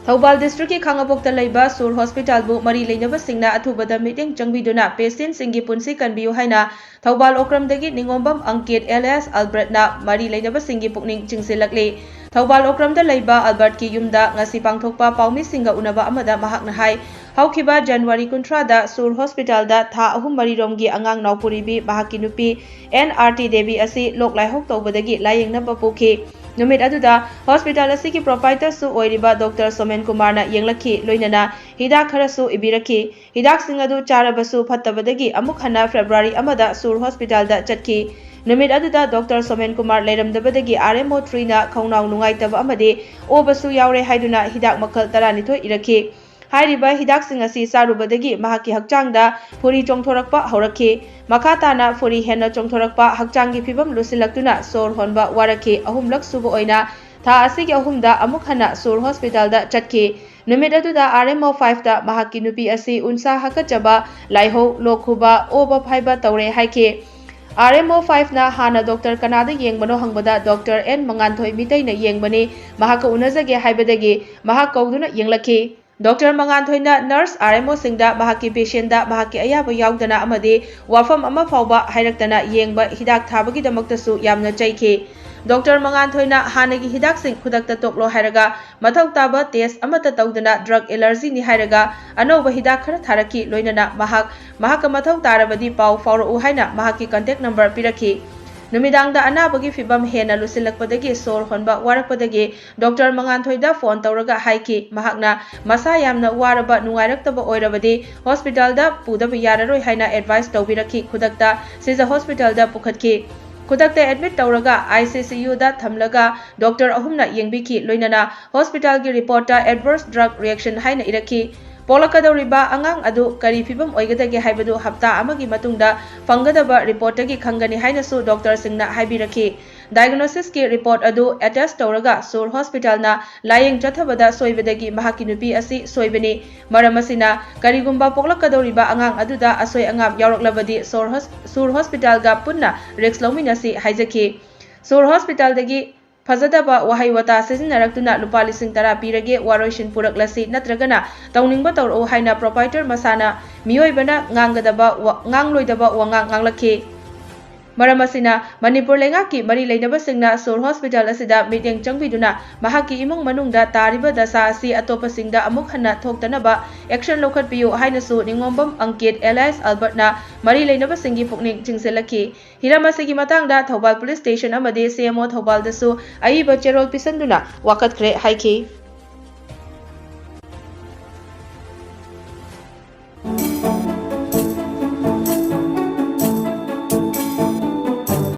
Thoubal district की खांगापोक्ता लैबा सुर hospital बु मरी लेनबा सिंगना अथुबदा मीटिंग चंगबीदुना पेशेंट सिंगी पुंसी कनबियु हाइना थौबाल ओक्रमदगी निंगोंबम अंकित एलियास अल्बर्टना मरी लेनबा सिंगी पुकनिंग चिंगसिलकले थौबाल ओक्रमदा लैबा अल्बर्ट की युमदा ngasi पांगथोकपा पाउमी सिंगा उनबा अमदा महाकना हाई हौखिबा जनवरी 30 दा सुर हॉस्पिटल दा था अहुम मरी रोमगी अंगांग नाउपुरीबी महाकी नुपी एनआरटी देवी असि लोक लाइहोक तौबदगी लायेंगनबा पुखि नुमित अदुदा हॉस्पिटल असि की प्रोपाइटर सु ओइरिबा डॉक्टर सोमेन कुमार ना येंगलखि लोइनना हिदाक खरसु इबिरखि हिदाक सिंग अदु चारबसु फत्तबदगी अमुक हना फेब्रुआरी अमदा सुर हॉस्पिटल दा चटखि नुमित अदुदा डॉक्टर सोमेन कुमार लेरमदबदगी आरएमओ 3 ना खौनाव नुंगाइतब अमदे ओबसु यावरे हाइदुना हिदाक मखल 12 इरखि हाइरिबा हिदाक सिंग असि सारुबदगी महाकी हक्चांगदा फुरी चोंथोरकपा हौरखि मखाताना फुरी हेन्ना चोंथोरकपा हक्चांगी फिबम लुसिलक्तुना सोर होनबा वारखि अहुमलक सुबो ओइना था असि के अहुमदा अमुक हना सोर हॉस्पिटल दा चटखि नुमित अदुदा आरएमओ 5 दा महाकी नुपी असि उनसा हकचबा लाइहो लोखुबा ओबा फाइबा तौरे हाइखि आरएमओ 5 ना हाना डॉक्टर कनादा येंगबनो हंगबदा डॉक्टर एन मंगानथोय मितैना येंगबने महाका उनजगे हाइबदगी महाक कौदुना येंगलखि डॉक्टर मंगानथोयना नर्स आरएमओ सिंगदा महाकी पेशेंटदा महाकी अयाबा यावदना अमदे वाफम अमा फावबा हाइरक्तना येंगबा हिदाक थाबगी दमक्तसु यामना चैखि डॉक्टर मंगानथोयना हानगी हिदाक सिंग खुदक्ता तोकलो हाइरगा मथौ ताबा टेस्ट अमता तौदना ड्रग एलर्जी नि हाइरगा अनौबा हिदाक खरा थारखि लोइनना महाक मथौ तारबदी पाव फावरउ हाइना महाकी कांटेक्ट नंबर पिरखि नुमिदांगदा अनाबगी फिबम हेना लुसिलकपदगी सोर होनबा वारकपदगी डॉक्टर मंगानथोयदा फोन तौरगा हाइखि महाकना मसा यामना वारबा नुंगाइरक्तबा ओइरबदी हॉस्पिटलदा पुदबा याररोय हाइना एडवाइस तौबिरखि खुदक्ता सिजा हॉस्पिटलदा पुखतखि खुदक्ता एडमिट तौरगा आईसीसीयू दा थमलगा डॉक्टर अहुमना येंबिखि लोइनना हॉस्पिटल की रिपोर्टा एडवर्स ड्रग रिएक्शन हाइना इरखि पोलकदौरिबा अंगांग अदु करी फिबम ओइगदगे हाइबदु हप्ता अमगी मतुंगदा फंगदबा रिपोर्टगी खंगनी हाइनसु डॉक्टर सिंगना हाइबिरखि डायग्नोसिस की रिपोर्ट अदु अटेस्ट तौरगा सोर हॉस्पिटल ना लायेंग चथबदा सोइबदगी महाकी नुपी असि सोइबनी मरमसिना करीगुंबा पोलकदौरिबा अंगांग अदुदा असोय अंगाम यावरक्लबदी सोर हॉस्पिटल गा पुन्ना रिक्स लौमिनसि हाइजखि सोर हॉस्पिटल दगी फजदबा वहाई वता सिजिनरक्तुना लुपा 10,000 पीरगे वारोइसिन पुरक्लसी नत्रगना तौनिंगबा तौरओ हाइना प्रोपाइटर मसाना मियोइबना ngangloi wangang nganglakhi मरमसिना मणिपुर लेंगाकी मरी लेनबा सिंगना सोर हॉस्पिटल असिदा मीटिंग चंगबीदुना महाकी इमुंग मनुंगदा तारिबा दशा असि अतोपा सिंगदा अमुक हन्ना थोक्तनबा एक्शन लौखटपियु हाइनसु निंगोंबम अंकित एलियास अल्बर्टना मरी लेनबा सिंगी पुकनिंग चिंगसेलखि हिरामसिगी मतंगदा थौबाल पुलिस स्टेशन अमदे सीएमओ थौबालदसु अइबा चेरोल पिसंदुना वाकतख्रे हाइखि।